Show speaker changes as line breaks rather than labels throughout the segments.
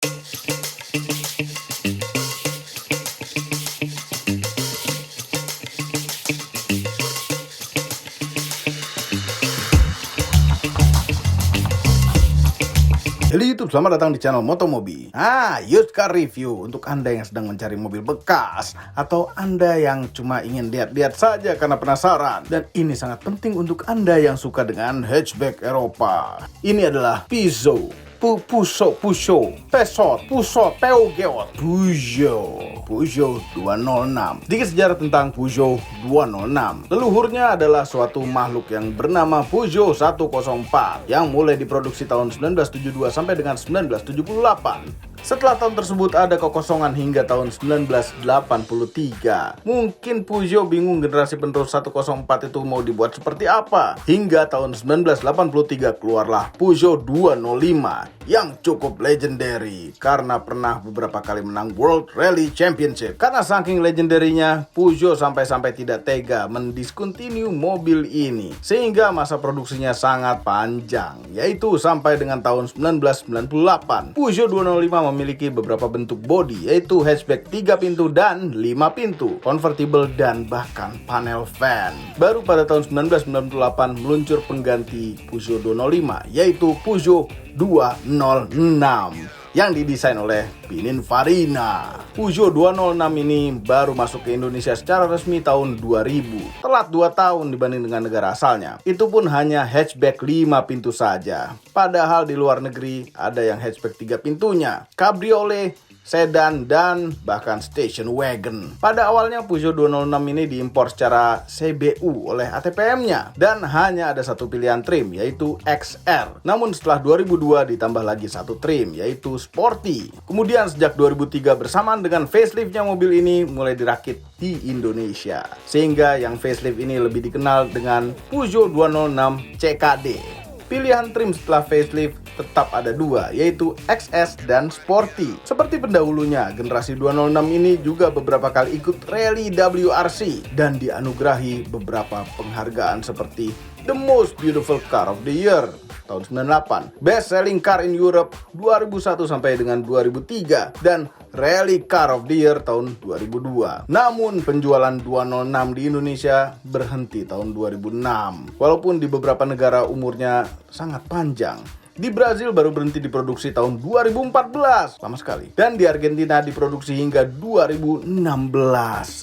Halo YouTube, selamat datang di channel Motomobi. Used car review untuk Anda yang sedang mencari mobil bekas atau Anda yang cuma ingin lihat-lihat saja karena penasaran. Dan ini sangat penting untuk Anda yang suka dengan hatchback Eropa. Ini adalah Peugeot 206. Sedikit sejarah tentang Peugeot 206. Leluhurnya adalah suatu makhluk yang bernama Peugeot 104 yang mulai diproduksi tahun 1972 sampai dengan 1978. Setelah tahun tersebut ada kekosongan hingga tahun 1983. Mungkin Peugeot bingung generasi penerus 104 itu mau dibuat seperti apa. Hingga tahun 1983 keluarlah Peugeot 205 yang cukup legendary karena pernah beberapa kali menang World Rally Championship. Karena saking legendarinya, Peugeot sampai-sampai tidak tega mendiscontinue mobil ini sehingga masa produksinya sangat panjang, yaitu sampai dengan tahun 1998. Peugeot 205 memiliki beberapa bentuk bodi, yaitu hatchback 3 pintu dan 5 pintu, convertible dan bahkan panel van. Baru pada tahun 1998 meluncur pengganti Peugeot 205, yaitu Peugeot 206 yang didesain oleh Pininfarina. Peugeot 206 ini baru masuk ke Indonesia secara resmi tahun 2000. Telat 2 tahun dibanding dengan negara asalnya. Itu pun hanya hatchback 5 pintu saja. Padahal di luar negeri ada yang hatchback 3 pintunya, cabriolet, sedan, dan bahkan station wagon. Pada awalnya Peugeot 206 ini diimpor secara CBU oleh ATPM-nya dan hanya ada satu pilihan trim, yaitu XR. Namun setelah 2002 ditambah lagi satu trim, yaitu Sporty. Kemudian sejak 2003 bersamaan dengan facelift-nya mobil ini mulai dirakit di Indonesia, sehingga yang facelift ini lebih dikenal dengan Peugeot 206 CKD. Pilihan trim setelah facelift tetap ada 2, yaitu XS dan Sporty. Seperti pendahulunya, generasi 206 ini juga beberapa kali ikut rally WRC dan dianugerahi beberapa penghargaan seperti The Most Beautiful Car of the Year tahun 98, Best Selling Car in Europe 2001 sampai dengan 2003, dan Rally Car of the Year tahun 2002. Namun penjualan 206 di Indonesia berhenti tahun 2006, walaupun di beberapa negara umurnya sangat panjang. Di Brazil baru berhenti diproduksi tahun 2014, lama sekali. Dan di Argentina diproduksi hingga 2016.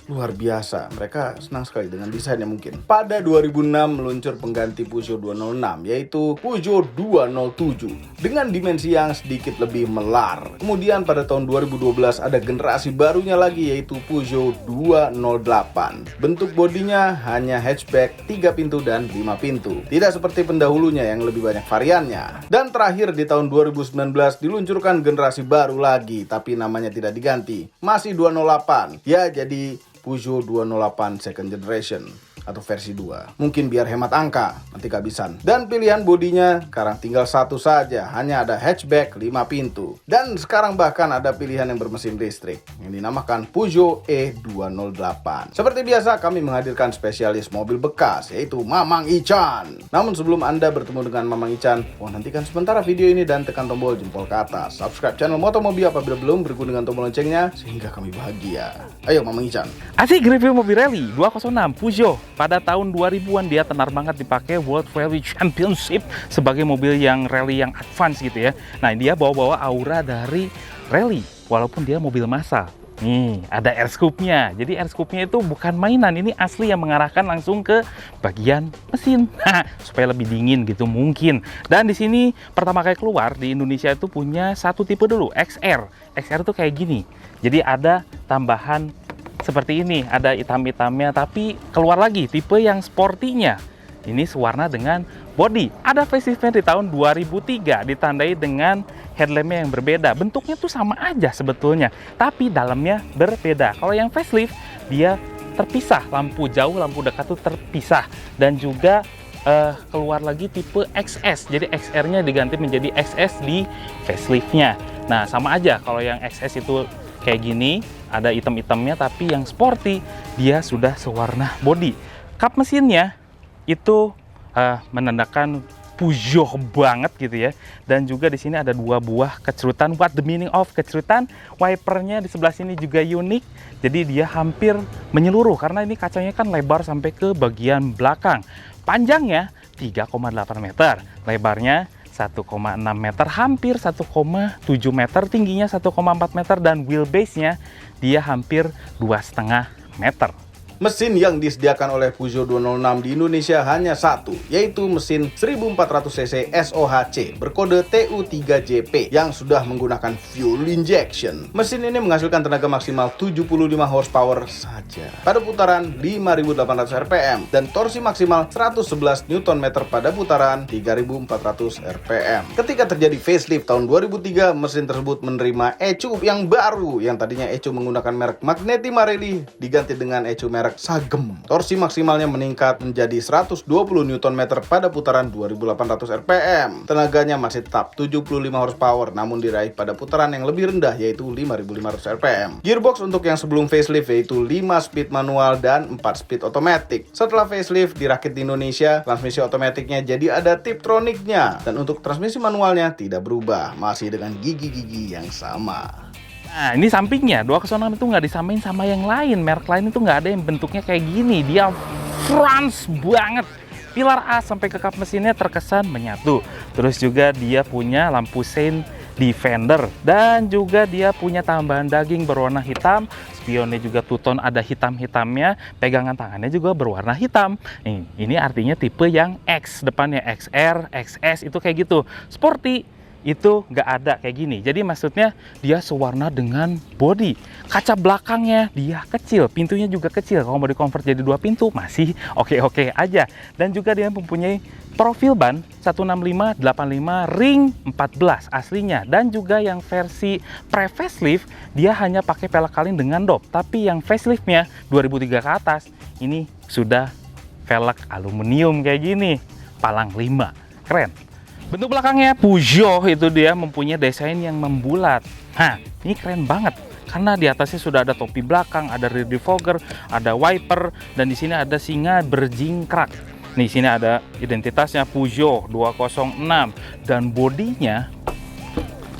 Luar biasa, mereka senang sekali dengan desainnya mungkin. Pada 2006 meluncur pengganti Peugeot 206, yaitu Peugeot 207 dengan dimensi yang sedikit lebih melar. Kemudian pada tahun 2012 ada generasi barunya lagi, yaitu Peugeot 208. Bentuk bodinya hanya hatchback 3 pintu dan 5 pintu. Tidak seperti pendahulunya yang lebih banyak variannya. Dan terakhir di tahun 2019 diluncurkan generasi baru lagi, tapi namanya tidak diganti, masih 208. Ya, jadi Peugeot 208 second generation atau versi 2. Mungkin biar hemat angka, nanti kehabisan. Dan pilihan bodinya sekarang tinggal satu saja, hanya ada hatchback 5 pintu. Dan sekarang bahkan ada pilihan yang bermesin listrik yang dinamakan Peugeot E208. Seperti biasa kami menghadirkan spesialis mobil bekas, yaitu Mamang Ican. Namun sebelum Anda bertemu dengan Mamang Ican, mohon hentikan sementara video ini dan tekan tombol jempol ke atas. Subscribe channel Motomobi apabila belum, berikut dengan tombol loncengnya sehingga kami bahagia. Ayo Mamang Ican.
Asik review mobil rally 206 Peugeot. Pada tahun 2000-an dia tenar banget dipakai World Rally Championship sebagai mobil yang rally yang advance gitu ya. Nah, dia bawa-bawa aura dari rally walaupun dia mobil massal. Nih, ada air scoop-nya. Jadi air scoop-nya itu bukan mainan, ini asli yang mengarahkan langsung ke bagian mesin. Nah, supaya lebih dingin gitu mungkin. Dan di sini pertama kali keluar di Indonesia itu punya satu tipe dulu, XR. XR itu kayak gini. Jadi ada tambahan seperti ini, ada hitam-hitamnya, tapi keluar lagi tipe yang sportinya. Ini sewarna dengan body. Ada facelift di tahun 2003 ditandai dengan headlampnya yang berbeda. Bentuknya tuh sama aja sebetulnya, tapi dalamnya berbeda. Kalau yang facelift dia terpisah, lampu jauh, lampu dekat tuh terpisah, dan juga keluar lagi tipe XS. Jadi XR-nya diganti menjadi XS di faceliftnya. Nah, sama aja kalau yang XS itu kayak gini, ada item-itemnya, tapi yang sporty dia sudah sewarna body. Kap mesinnya itu menandakan Peugeot banget gitu ya. Dan juga di sini ada 2 buah kecerutan. What the meaning of kecerutan? Wipernya di sebelah sini juga unik. Jadi dia hampir menyeluruh karena ini kacanya kan lebar sampai ke bagian belakang. Panjangnya 3,8 meter, lebarnya 1,6 meter, hampir 1,7 meter, tingginya 1,4 meter, dan wheelbase-nya dia hampir 2,5 meter.
Mesin yang disediakan oleh Peugeot 206 di Indonesia hanya satu, yaitu mesin 1400cc SOHC berkode TU3JP yang sudah menggunakan fuel injection. Mesin ini menghasilkan tenaga maksimal 75 horsepower saja pada putaran 5.800 rpm dan torsi maksimal 111 Nm pada putaran 3.400 rpm. Ketika terjadi facelift tahun 2003, mesin tersebut menerima ECU yang baru, yang tadinya ECU menggunakan merek Magneti Marelli diganti dengan ECU merek Sagem. Torsi maksimalnya meningkat menjadi 120 Nm pada putaran 2800 rpm. Tenaganya masih tetap 75 horsepower namun diraih pada putaran yang lebih rendah yaitu 5500 rpm. Gearbox untuk yang sebelum facelift yaitu 5 speed manual dan 4 speed otomatik. Setelah facelift dirakit di Indonesia, transmisi otomatiknya jadi ada tiptroniknya, dan untuk transmisi manualnya tidak berubah, masih dengan gigi-gigi yang sama.
Nah, ini sampingnya 206 itu nggak disamain sama yang lain. Merek lain itu nggak ada yang bentuknya kayak gini. Dia France banget. Pilar A sampai ke kap mesinnya terkesan menyatu. Terus juga dia punya lampu sein defender. Dan juga dia punya tambahan daging berwarna hitam. Spionnya juga two-tone, ada hitam-hitamnya. Pegangan tangannya juga berwarna hitam. Ini artinya tipe yang X. Depannya XR, XS itu kayak gitu. Sporty. Itu nggak ada kayak gini. Jadi maksudnya dia sewarna dengan body. Kaca belakangnya dia kecil, pintunya juga kecil. Kalau mau di-convert jadi 2 pintu masih oke-oke aja. Dan juga dia mempunyai profil ban 165/85 ring 14 aslinya. Dan juga yang versi pre-facelift dia hanya pakai pelek kalin dengan dop. Tapi yang faceliftnya 2003 ke atas ini sudah velg aluminium kayak gini, palang 5. Keren. Bentuk belakangnya Peugeot itu dia mempunyai desain yang membulat. Nah, ini keren banget karena di atasnya sudah ada topi belakang, ada rear defogger, ada wiper, dan di sini ada singa berjingkrak. Nih, sini ada identitasnya Peugeot 206 dan bodinya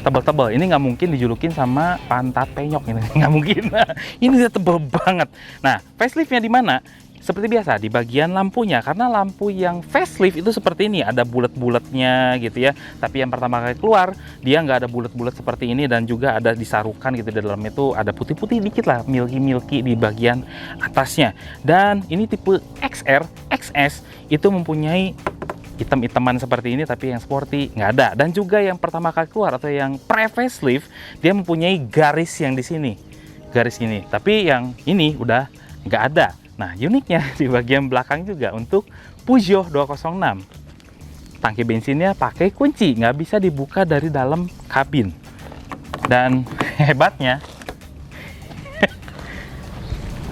tebal-tebal. Ini nggak mungkin dijulukin sama pantat penyok ini, nggak mungkin. Ini dia tebal banget. Nah, faceliftnya di mana? Seperti biasa di bagian lampunya, karena lampu yang facelift itu seperti ini, ada bulat-bulatnya gitu ya. Tapi yang pertama kali keluar dia nggak ada bulat-bulat seperti ini, dan juga ada disarukan gitu di dalam itu, ada putih-putih dikit lah, milky di bagian atasnya. Dan ini tipe XR, XS itu mempunyai hitam-hitaman seperti ini, tapi yang sporty nggak ada. Dan juga yang pertama kali keluar atau yang pre-facelift dia mempunyai garis yang di sini, garis ini. Tapi yang ini udah nggak ada. Nah, uniknya di bagian belakang juga untuk Peugeot 206. Tangki bensinnya pakai kunci, nggak bisa dibuka dari dalam kabin. Dan hebatnya,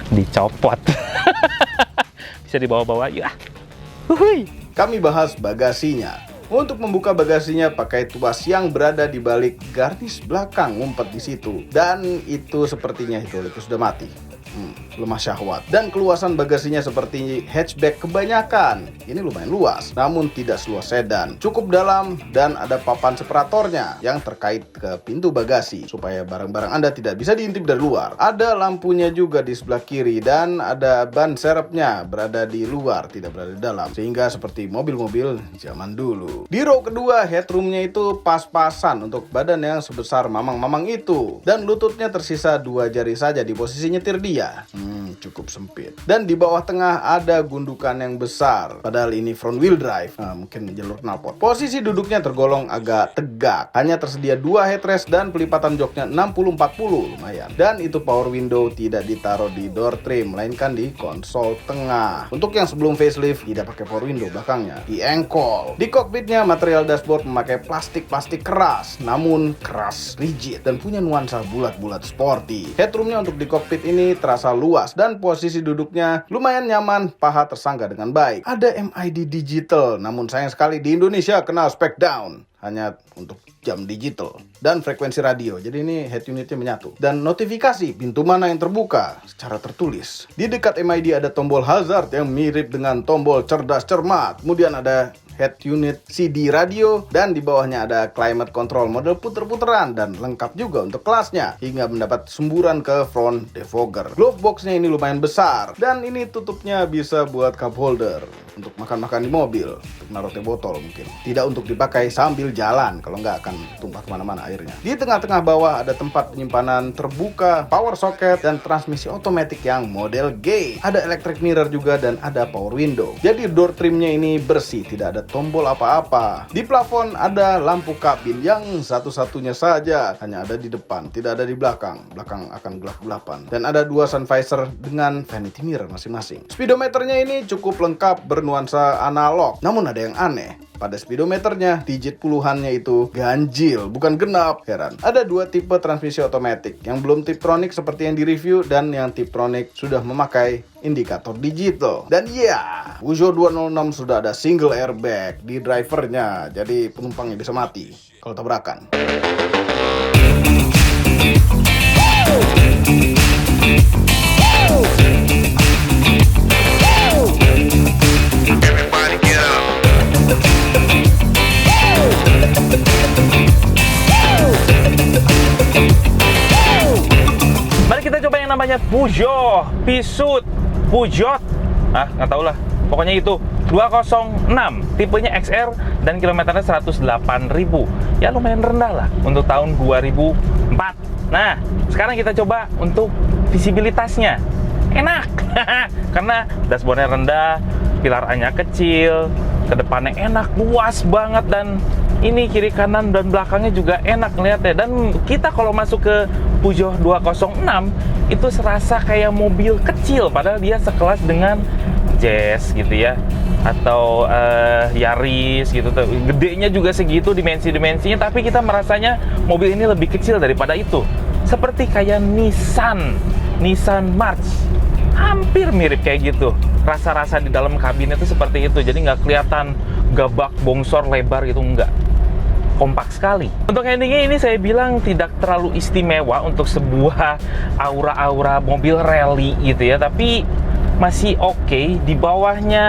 dicopot. Bisa dibawa-bawa, ya. Huhui.
Kami bahas bagasinya. Untuk membuka bagasinya pakai tuas yang berada di balik garnish belakang ngumpet di situ. Dan itu sepertinya hidroliknya sudah mati. Lemah syahwat. Dan keluasan bagasinya seperti hatchback kebanyakan. Ini lumayan luas, namun tidak seluas sedan. Cukup dalam dan ada papan separatornya yang terkait ke pintu bagasi supaya barang-barang Anda tidak bisa diintip dari luar. Ada lampunya juga di sebelah kiri dan ada ban serepnya berada di luar, tidak berada di dalam, sehingga seperti mobil-mobil zaman dulu. Di row kedua, headroomnya itu pas-pasan untuk badan yang sebesar mamang-mamang itu, dan lututnya tersisa 2 jari saja di posisi nyetir dia. Cukup sempit. Dan di bawah tengah ada gundukan yang besar. Padahal ini front wheel drive. Mungkin jalur knalpot. Posisi duduknya tergolong agak tegak. Hanya tersedia 2 headrest dan pelipatan joknya 60-40. Lumayan. Dan itu power window tidak ditaruh di door trim, melainkan di konsol tengah. Untuk yang sebelum facelift tidak pakai power window belakangnya, di engkol. Di cockpitnya material dashboard memakai plastik keras, namun keras rigid dan punya nuansa bulat-bulat sporty. Headroomnya untuk di cockpit ini terasa luas dan posisi duduknya lumayan nyaman, paha tersangga dengan baik. Ada MID digital, namun sayang sekali di Indonesia kena spec down, hanya untuk jam digital dan frekuensi radio. Jadi ini head unitnya menyatu. Dan notifikasi pintu mana yang terbuka secara tertulis. Di dekat MID ada tombol hazard yang mirip dengan tombol cerdas cermat. Kemudian ada head unit CD radio, dan di bawahnya ada climate control model puter-puteran dan lengkap juga untuk kelasnya hingga mendapat semburan ke front defogger. Glove boxnya ini lumayan besar dan ini tutupnya bisa buat cup holder untuk makan-makan di mobil, untuk naruh teh botol mungkin. Tidak untuk dipakai sambil jalan, kalau nggak akan tumpah kemana-mana airnya. Di tengah-tengah bawah ada tempat penyimpanan terbuka, power socket, dan transmisi otomatis yang model G. Ada electric mirror juga dan ada power window. Jadi door trimnya ini bersih, tidak ada tombol apa-apa. Di plafon ada lampu kabin yang satu-satunya saja, hanya ada di depan, tidak ada di belakang. Belakang akan gelap-gelapan. Dan ada dua sun visor dengan vanity mirror masing-masing. Speedometernya ini cukup lengkap bernuansa analog. Namun ada yang aneh. Pada speedometernya, digit puluhannya itu ganjil, bukan genap. Heran. Ada dua tipe transmisi otomatis, yang belum Tiptronic seperti yang direview dan yang Tiptronic sudah memakai indikator digital. Dan ya, Peugeot 206 sudah ada single airbag di drivernya, jadi penumpangnya bisa mati kalau tabrakan.
Mari kita coba yang namanya Peugeot Peugeot, nggak tahu lah. Pokoknya itu 206, tipenya XR dan kilometernya 108.000. Ya lumayan rendah lah untuk tahun 2004. Nah, sekarang kita coba untuk visibilitasnya. Enak, karena dashboardnya rendah, pilar A-nya kecil, kedepannya enak, luas banget, dan ini kiri kanan dan belakangnya juga enak ngeliatnya. Dan kita kalau masuk ke Peugeot 206 itu serasa kayak mobil kecil, padahal dia sekelas dengan Jazz gitu ya, atau Yaris gitu. Gedenya juga segitu dimensinya, tapi kita merasanya mobil ini lebih kecil daripada itu. Seperti kayak Nissan March, hampir mirip kayak gitu. Rasa-rasa di dalam kabin itu seperti itu, jadi nggak kelihatan gabak bongsor lebar gitu, enggak. Kompak sekali. Untuk handlingnya ini saya bilang tidak terlalu istimewa untuk sebuah aura-aura mobil rally gitu ya, tapi masih oke. Di bawahnya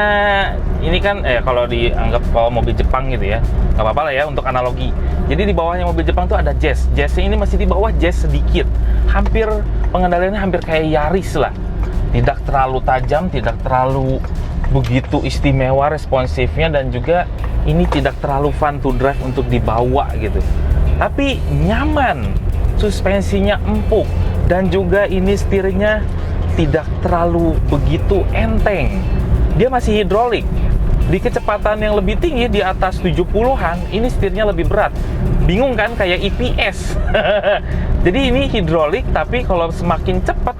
ini kan kalau dianggap bawa mobil Jepang gitu ya, nggak apa-apa lah ya untuk analogi. Jadi di bawahnya mobil Jepang tuh ada Jazz. Jazznya ini masih di bawah Jazz sedikit, hampir pengendaliannya hampir kayak Yaris lah. Tidak terlalu tajam, tidak terlalu begitu istimewa responsifnya, dan juga ini tidak terlalu fun to drive untuk dibawa gitu. Tapi nyaman, suspensinya empuk, dan juga ini setirnya tidak terlalu begitu enteng. Dia masih hidrolik. Di kecepatan yang lebih tinggi di atas 70-an, ini setirnya lebih berat. Bingung kan, kayak EPS. Jadi ini hidrolik, tapi kalau semakin cepat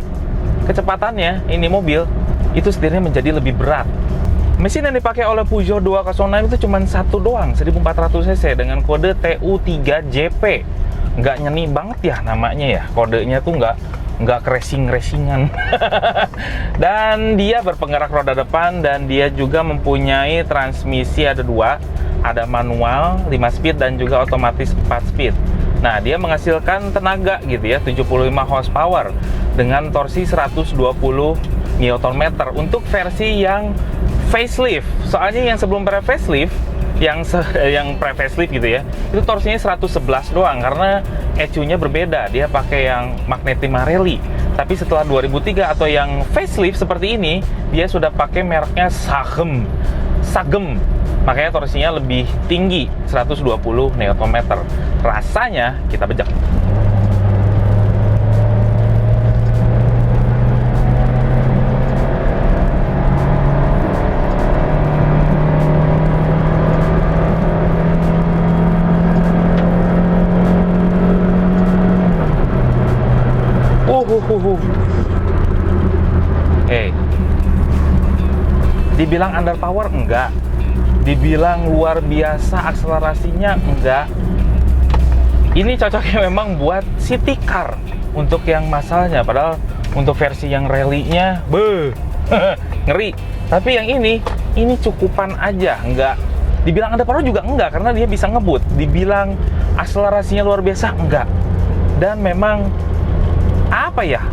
kecepatannya ini mobil, itu setirnya menjadi lebih berat. Mesin yang dipakai oleh Peugeot 206 itu cuma satu doang, 1400 cc dengan kode TU3JP. Nggak nyeni banget ya namanya ya, kodenya tuh nggak racing-racingan. Dan dia berpenggerak roda depan, dan dia juga mempunyai transmisi ada dua, ada manual 5 speed dan juga otomatis 4 speed. Nah, dia menghasilkan tenaga gitu ya, 75 horsepower dengan torsi 120 Nm untuk versi yang facelift. Soalnya yang sebelum pre-facelift, yang pre-facelift gitu ya, itu torsinya 111 doang karena ECU-nya berbeda. Dia pakai yang Magnetima Rally. Tapi setelah 2003 atau yang facelift seperti ini, dia sudah pakai mereknya Sagem. Makanya torsinya lebih tinggi, 120 Nm. Rasanya kita bejek. Dibilang underpower enggak, dibilang luar biasa akselerasinya enggak. Ini cocoknya memang buat city car untuk yang masalnya, padahal untuk versi yang rally-nya ngeri. Tapi yang ini cukupan aja, enggak. Dibilang underpower juga enggak, karena dia bisa ngebut. Dibilang akselerasinya luar biasa enggak. Dan memang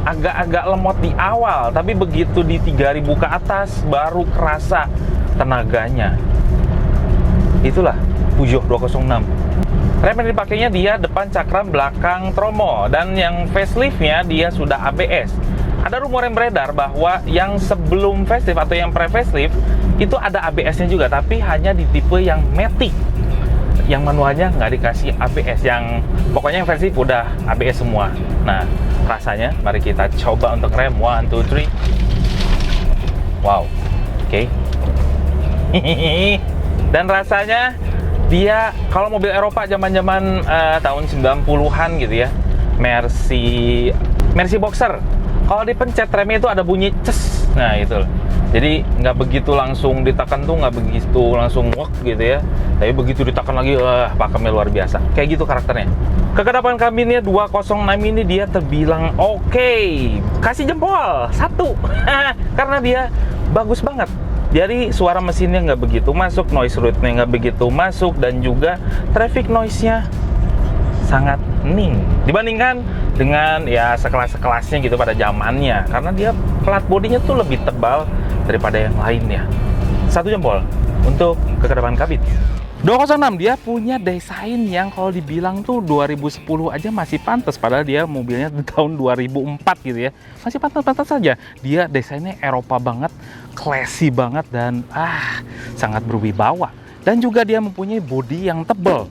agak-agak lemot di awal, tapi begitu di 3000 ke atas baru kerasa tenaganya. Itulah Peugeot 206. Rem yang dipakainya dia depan cakram, belakang tromo, dan yang faceliftnya dia sudah ABS. Ada rumor yang beredar bahwa yang sebelum facelift atau yang pre-facelift itu ada ABS-nya juga, tapi hanya di tipe yang Matic. Yang manualnya nggak dikasih ABS, yang pokoknya yang facelift udah ABS semua. Nah, rasanya mari kita coba untuk rem. 1, 2, 3. Wow, oke. Dan rasanya dia kalau mobil Eropa zaman-zaman tahun 90-an gitu ya, Mercy Boxer, kalau dipencet remnya itu ada bunyi ces. Nah itu, jadi nggak begitu langsung ditekan tuh, nggak begitu langsung wok gitu ya, tapi begitu ditekan lagi, wah pakemnya luar biasa. Kayak gitu karakternya. Kekedapan kabinnya 206 ini dia terbilang oke. Kasih jempol 1 karena dia bagus banget. Jadi suara mesinnya nggak begitu masuk, noise route-nya nggak begitu masuk, dan juga traffic noise-nya sangat hening dibandingkan dengan ya sekelas-kelasnya gitu pada zamannya, karena dia plat bodinya tuh lebih tebal daripada yang lainnya. 1 jempol untuk kekedapan kabin. 206 dia punya desain yang kalau dibilang tuh 2010 aja masih pantas, padahal dia mobilnya tahun 2004 gitu ya. Masih pantas-pantas saja. Dia desainnya Eropa banget, classy banget, dan sangat berwibawa. Dan juga dia mempunyai bodi yang tebal.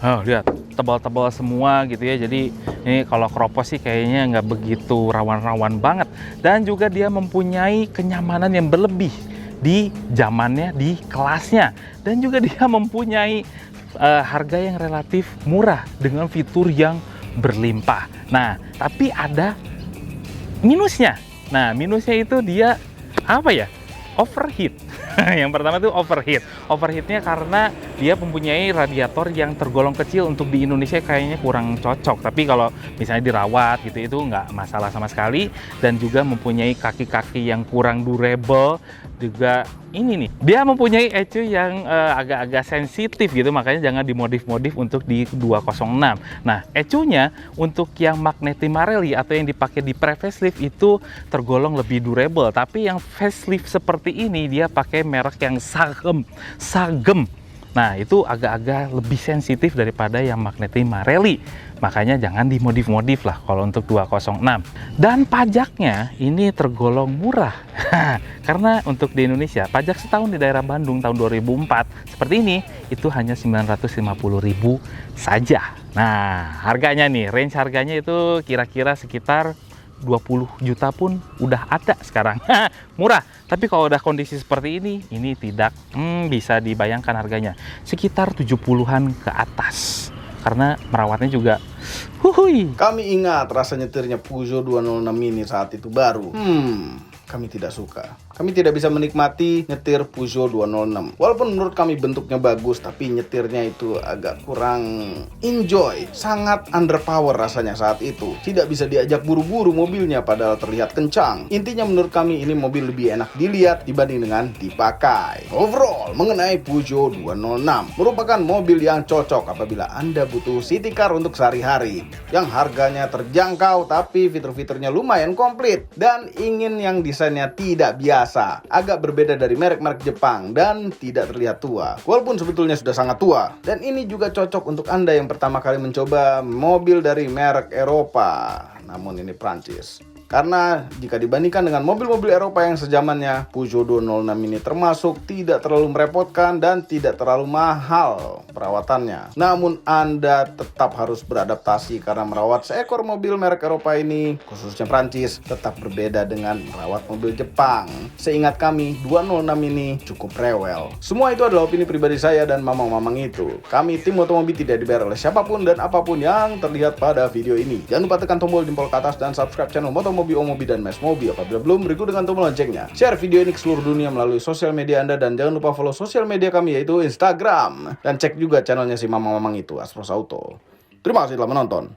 Oh, lihat, tebal-tebal semua gitu ya. Jadi ini kalau keropos sih kayaknya nggak begitu rawan-rawan banget. Dan juga dia mempunyai kenyamanan yang berlebih di zamannya, di kelasnya. Dan juga dia mempunyai harga yang relatif murah dengan fitur yang berlimpah. Nah, tapi ada minusnya. Nah, minusnya itu dia apa ya? Overheat. Yang pertama itu overheat. Overheatnya karena dia mempunyai radiator yang tergolong kecil, untuk di Indonesia kayaknya kurang cocok. Tapi kalau misalnya dirawat gitu itu nggak masalah sama sekali. Dan juga mempunyai kaki-kaki yang kurang durable. Juga ini nih, dia mempunyai ECU yang agak-agak sensitif gitu, makanya jangan dimodif-modif untuk di 206. Nah, ECU-nya untuk yang Magneti Marelli atau yang dipakai di pre-facelift itu tergolong lebih durable, tapi yang facelift seperti ini dia pakai merek yang Sagem. Nah, itu agak-agak lebih sensitif daripada yang Magneti Marelli. Makanya jangan dimodif-modif lah kalau untuk 206. Dan pajaknya ini tergolong murah. Karena untuk di Indonesia, pajak setahun di daerah Bandung tahun 2004 seperti ini, itu hanya 950.000 saja. Nah, harganya nih, range harganya itu kira-kira sekitar 20 juta pun udah ada sekarang. Murah. Tapi kalau udah kondisi seperti ini tidak bisa dibayangkan harganya. Sekitar 70-an ke atas. Karena merawatnya juga
Kami ingat rasa nyetirnya Peugeot 206 ini saat itu baru. Kami tidak suka. Kami tidak bisa menikmati nyetir Peugeot 206. Walaupun menurut kami bentuknya bagus, tapi nyetirnya itu agak kurang enjoy. Sangat underpower rasanya saat itu. Tidak bisa diajak buru-buru mobilnya padahal terlihat kencang. Intinya menurut kami ini mobil lebih enak dilihat dibanding dengan dipakai. Overall, mengenai Peugeot 206 merupakan mobil yang cocok apabila Anda butuh city car untuk sehari-hari. Yang harganya terjangkau tapi fitur-fiturnya lumayan komplit. Dan ingin yang desainnya tidak biasa, agak berbeda dari merek-merek Jepang dan tidak terlihat tua, walaupun sebetulnya sudah sangat tua. Dan ini juga cocok untuk Anda yang pertama kali mencoba mobil dari merek Eropa, namun ini Prancis. Karena jika dibandingkan dengan mobil-mobil Eropa yang sejamannya, Peugeot 206 ini termasuk tidak terlalu merepotkan dan tidak terlalu mahal perawatannya. Namun Anda tetap harus beradaptasi karena merawat seekor mobil merek Eropa ini, khususnya Prancis, tetap berbeda dengan merawat mobil Jepang. Seingat kami, 206 ini cukup rewel. Semua itu adalah opini pribadi saya dan mamang-mamang itu. Kami tim Motomobi tidak dibayar oleh siapapun dan apapun yang terlihat pada video ini. Jangan lupa tekan tombol jempol ke atas dan subscribe channel Motomobi, Omobi, dan Mes Mobi apabila belum, berikut dengan tombol loncengnya. Share video ini ke seluruh dunia melalui sosial media Anda dan jangan lupa follow sosial media kami yaitu Instagram. Dan cek juga channelnya si mamang-mamang itu, Aspros Auto. Terima kasih telah menonton.